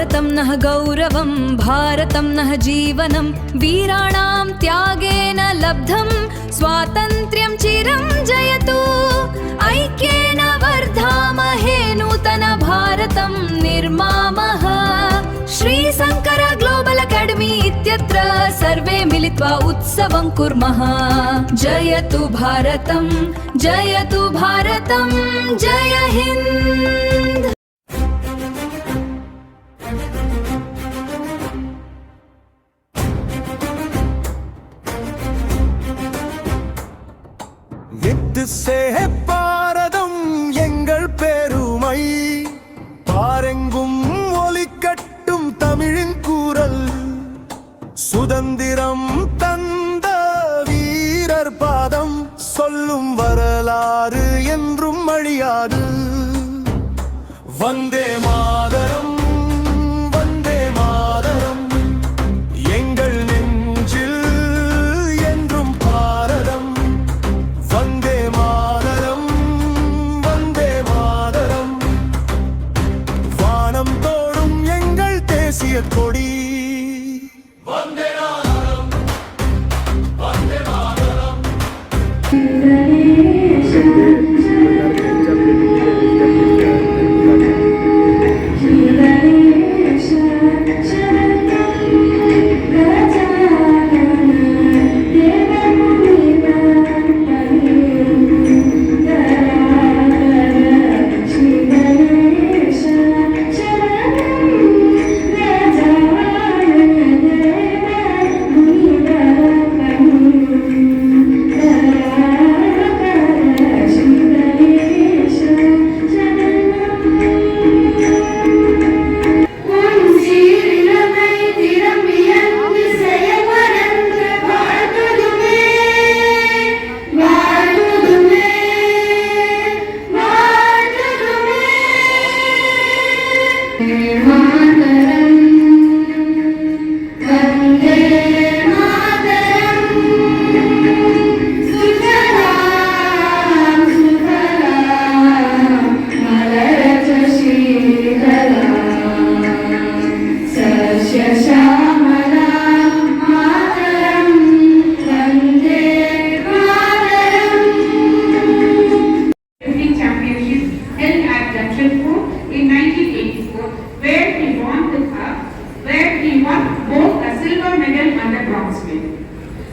भारतं नः गौरवं भारतं नः जीवनं वीराणां त्यागेन लब्धं स्वातन्त्र्यं चिरं जयतु ऐक्येन वर्धामहे नूतन भारतं निर्मामः। श्रीशङ्कर ग्लोबल् अकाडेमी इत्यत्र सर्वे मिलित्वा उत्सवं कुर्मः। जयतु भारतं जय हिन्द। से பாரதம் எங்கள் பெருமை பாரெங்கும் ஒலிக்கட்டும் தமிழின் குரல் சுதந்திரம் தந்த வீரர் பாதம் சொல்லும் வரலாறு என்றும் அழியாது வந்தே மாதரம் கொடி Vande Mataram Vande Mataram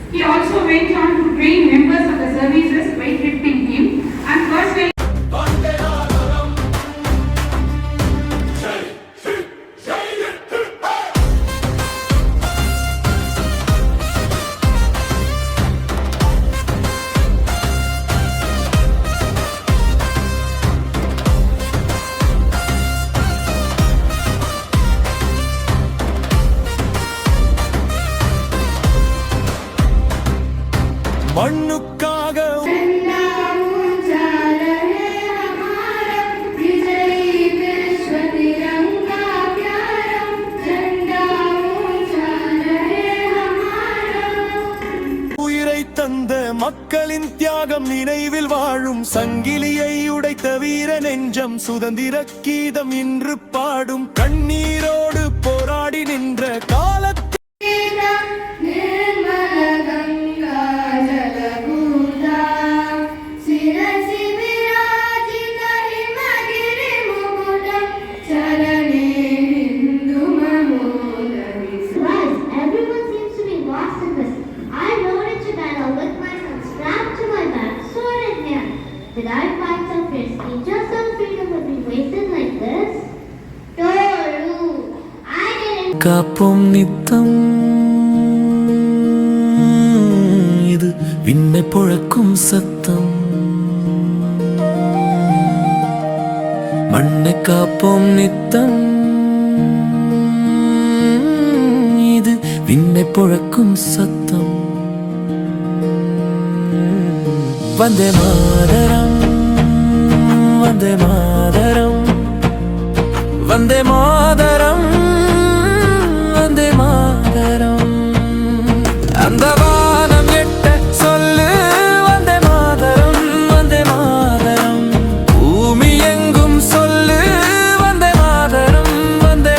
He also went on to train members of the services weightlifting team and personally மண்ணுக்காக உயிரை தந்த மக்களின் தியாகம் நினைவில் வாழும் சங்கிலியை உடைத்த வீர நெஞ்சம் சுதந்திர கீதம் இன்று பாடும் கண்ணீரோடு போராடி நின்ற காலத்தில் Did I find some frisky? Just some freedom would be wasted like this? Toru, I didn't. காப்போம் நித்தம் இது விண்ணை பொழக்கும் சத்தம் மண்ணை காப்போம் நித்தம் இது விண்ணை பொழக்கும் சத்தம் வந்தே மாதரம் வந்தே மாதரம் வந்தே மாதரம் வந்தே மாதரம் அந்த வானம் எட்ட சொல்லு வந்தே மாதரம் வந்தே மாதரம் பூமி எங்கும் சொல்லு வந்தே மாதரம் வந்தே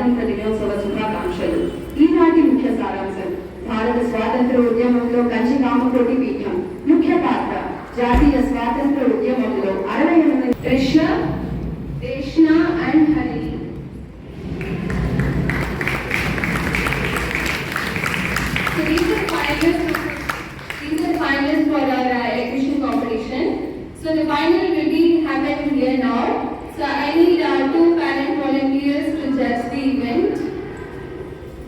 స్వాతంత్ర దినోత్సవ శుభాకాంక్షలు. ఈనాటి ముఖ్య సారాంశం: భారత స్వాతంత్ర ఉద్యమంలో కంచి కామకోటి పీఠం ముఖ్య పాత్ర. జాతీయ స్వాతంత్ర ఉద్యమంలో 68 కృష్ణ, దేష్ణ and Hari. So these are finalists for our electrician competition. So the final will be happening here now. So I need 2 parent volunteers to judge the event.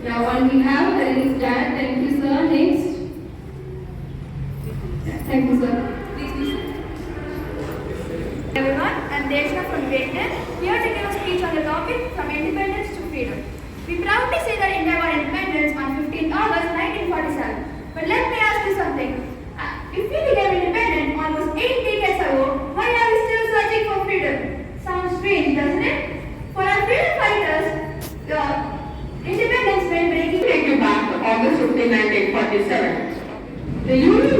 Now on behalf of Hari's dad, thank you sir. Next. Thank you sir. Everyone, I'm Deshna from grade 10, here to give a speech on the topic From Independence to Freedom. We proudly say that India got independence on 15th August 1947. But let me ask you something. If we became independent almost 8 decades ago, why are we still searching for freedom? Sounds strange, doesn't it? For our freedom fighters, independence meant breaking. Take you back to August 15, 1947. The Union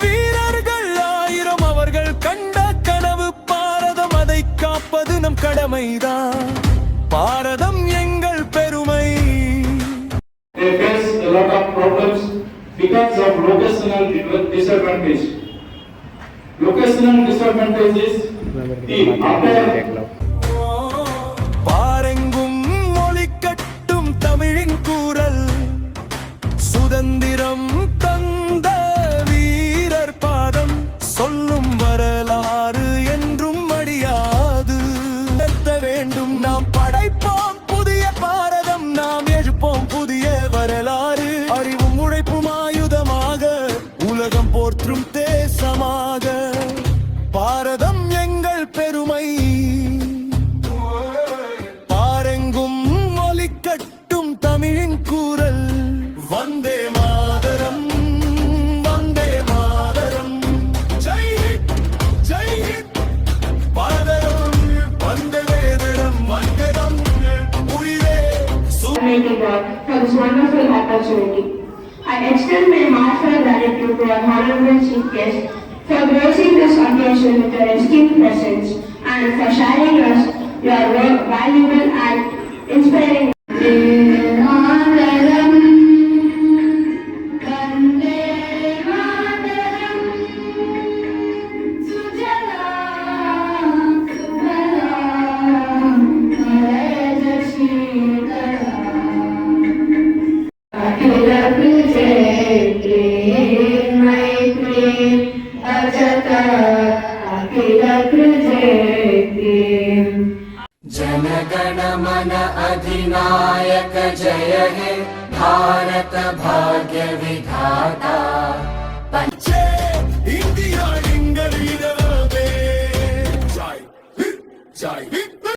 வீரர்கள் ஆயிரம் அவர்கள் கண்ட கனவு பாரதம், அதை காப்பது நம் கடமைதான். பாரதம் எங்கள் பெருமை. They face a lot of problems because of locational disadvantage. Locational disadvantage is the upper. பாரெங்கும் மொழிக்கட்டும் தமிழின் கூறல், சுதந்திரம் தந்த வீரர் பாதம், சொல்லும் வரலாறு என்றும் அடியாது. நிறுத்த வேண்டும் நாம் படைப்போம் புதிய பாரதம், நாம் எழுப்போம் புதிய வரலாறு. அறிவும் உழைப்பும் ஆயுதமாக, உலகம் போற்றும் தேசமாக. பாரதம் எங்கள் பெருமை. பாரெங்கும் ஒலிக்கட்டும் தமிழின் கூறல், வந்தே மாதரம், வந்தே மாதரம். ஜெய் ஹிந்த், ஜெய் ஹிந்த். பாரதம் வந்தே வேதரம், வந்ததம் உயிரே. Almighty God for this wonderful opportunity. I extend my heartfelt gratitude to our honorable chief guest for gracing this occasion with your esteemed presence and for sharing us your valuable and inspiring. जनगण मन अधिनायक जय हे भारत भाग्य विधाता. पंचे India इंगल जय हिंद, जय हिंद.